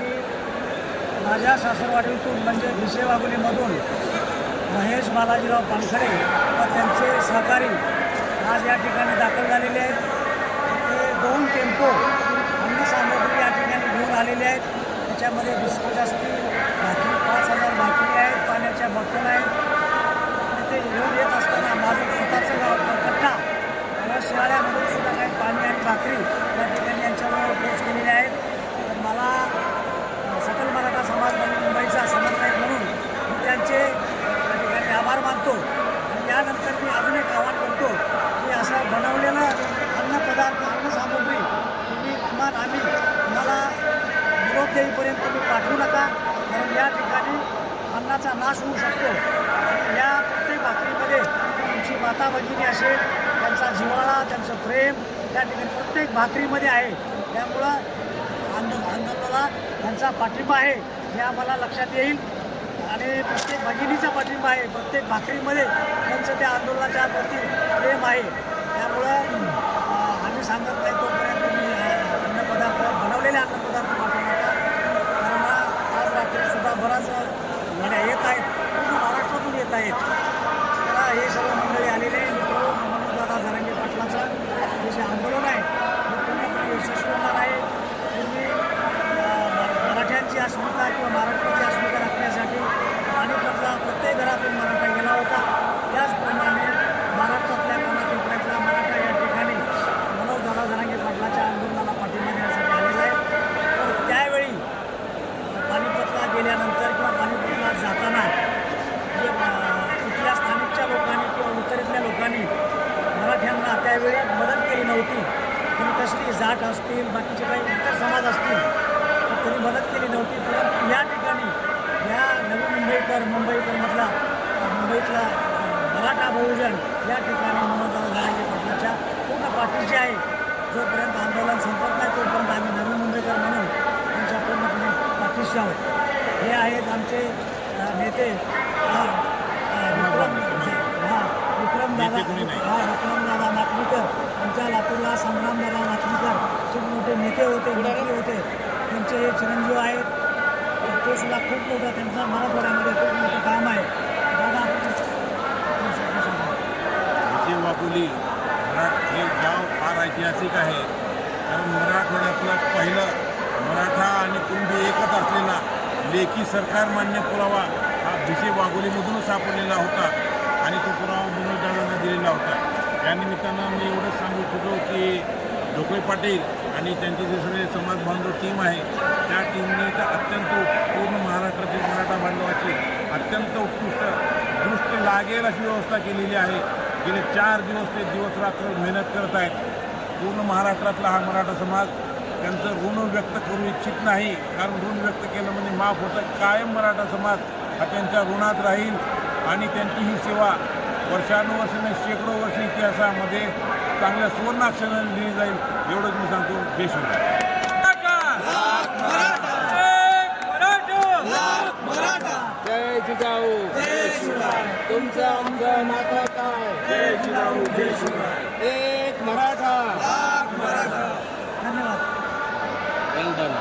की माझ्या सासरवाडीतून म्हणजे भिसे वाघोलीमधून महेश बालाजीराव पानखरे व त्यांचे सहकारी आज या ठिकाणी दाखल झालेले आहेत. ते 2 टेम्पो अन्न सामग्री या ठिकाणी घेऊन आलेले आहेत. त्याच्यामध्ये बिस्किट असतील, भाकरी 5,000 भाकरी आहेत, पाण्याच्या बॉटल आहेत. आणि ते घेऊन येत असताना माझं स्वतःचं गाव कट्टा व शिराळ्यामधून सुद्धा काही पाणी आणि भाकरी या ठिकाणी यांच्यावर पोच केलेले आहेत. तर मला सकल मराठा समाज मुंबईचा समन्वयक म्हणून मी त्यांचे या ठिकाणी आभार मानतो. आणि यानंतर मी अजून एक आवाहन करतो की असं बनवलेलं अन्नपदार्थ अन्नसामुग्री तुम्ही किमान आम्ही तुम्हाला निरोप देईपर्यंत तुम्ही पाठवू नका, कारण या ठिकाणी अन्नाचा नाश होऊ शकतो. आणि या प्रत्येक भाकरीमध्ये तुमची माता भगिनी असेल, त्यांचा जिव्हाळा, त्यांचं प्रेम या ठिकाणी प्रत्येक भाकरीमध्ये आहे. त्यामुळं आंदोलनाला त्यांचा पाठिंबा आहे हे आम्हाला लक्षात येईल. आणि प्रत्येक भगिनीचा पाठिंबा आहे, प्रत्येक भाकरीमध्ये त्यांचं त्या आंदोलनाच्या प्रती प्रेम आहे. त्यामुळं आम्ही सांगत नाही तोपर्यंत तुम्ही अन्नपदार्थ बनवलेले अन्नपदार्थ पाठवू नका, कारण आज रात्रीसुद्धा बराच गाड्या येत आहेत, पूर्ण महाराष्ट्रातून येत आहेत. त्याला हे सर्व मंडळी आलेले मित्र मनोजदादा जरांगे पाटलाचं हे जे आंदोलन आहे हे पूर्णपणे यशस्वी होणार आहे. पूर्वी मराठ्यांची अस्मिता किंवा महाराष्ट्राची अस्मिता राखण्यासाठी पानिपतला प्रत्येक घरातून मराठा गेला होता. त्याचप्रमाणे महाराष्ट्रातल्या कानाकोपऱ्यातला मराठा या ठिकाणी मनोजदादा जरांगे पाटलाच्या आंदोलनाला पाठिंबा देण्यासाठी आलेला आहे. तर त्यावेळी पानिपतला गेल्यानंतर किंवा पानिपतला जाताना जे इथल्या स्थानिकच्या लोकांनी किंवा उत्तरेतल्या लोकांनी मराठ्यांना त्यावेळी मदत केली नव्हती. त्यांनी कसली जाट असतील, बाकीचे काही इतर समाज असतील तर त्यांनी मदत केली नव्हती. परंतु या ठिकाणी या नवी मुंबईतला मुंबईतला मराठा बहुजन या ठिकाणी मनोजदादा जरांगे पाटलाच्या पूर्ण पाठीशी आहे. जोपर्यंत आंदोलन संपत नाही तोपर्यंत आम्ही नवी मुंबईकर म्हणून त्यांच्या पूर्णपणे पाठीशी आहोत. हे आहेत आमचे नेते विक्रमदादा मातमीकर. आमच्या लातूरला संग्रामदादा मातमीकर खूप मोठे नेते होते, मंत्री होते. त्यांचे हे चिरंजीव आहेत. ते सुद्धा खूप मोठं त्यांचा मराठवाड्यामध्ये खूप मोठं काम आहे. दादा भिसे वाघोली हे गाव फार ऐतिहासिक आहे, कारण मराठवाड्यातलं पहिलं मराठा आणि कुणबी एकच असलेला लेखी सरकारमान्य पुरावा हा भिसे वाघोलीमधूनच सापडलेला होता आणि तो पुरावा मनोजदादांना दिलेला होता. त्यानिमित्तानं मी एवढंच सांगू इच्छितो की ढोकळे पाटील आणि त्यांचे जे सगळे समाज बांधव टीम आहे त्या टीमने तर अत्यंत पूर्ण महाराष्ट्रातील मराठा बांधवाची अत्यंत उत्कृष्ट दृष्ट लागेल अशी व्यवस्था केलेली आहे. गेले 4 दिवस ते दिवस रात्र मेहनत करत आहेत. पूर्ण महाराष्ट्रातला हा मराठा समाज त्यांचं ऋण व्यक्त करू इच्छित नाही, कारण ऋण व्यक्त केलं म्हणजे माफ होतं. कायम मराठा समाज हा त्यांच्या ऋणात राहील आणि त्यांची ही सेवा वर्षानुवर्षाने शेकडो वर्ष इतिहासामध्ये चांगल्या सुवर्णाक्षराने लिहिली जाईल एवढंच मी सांगतो. जय शिवराय. जय जिजाऊ, जय शिवराय. तुमचं आमचं नातं काय? जय जिजाऊ, जय शिवराय. एक मराठा. धन्यवाद. Well done.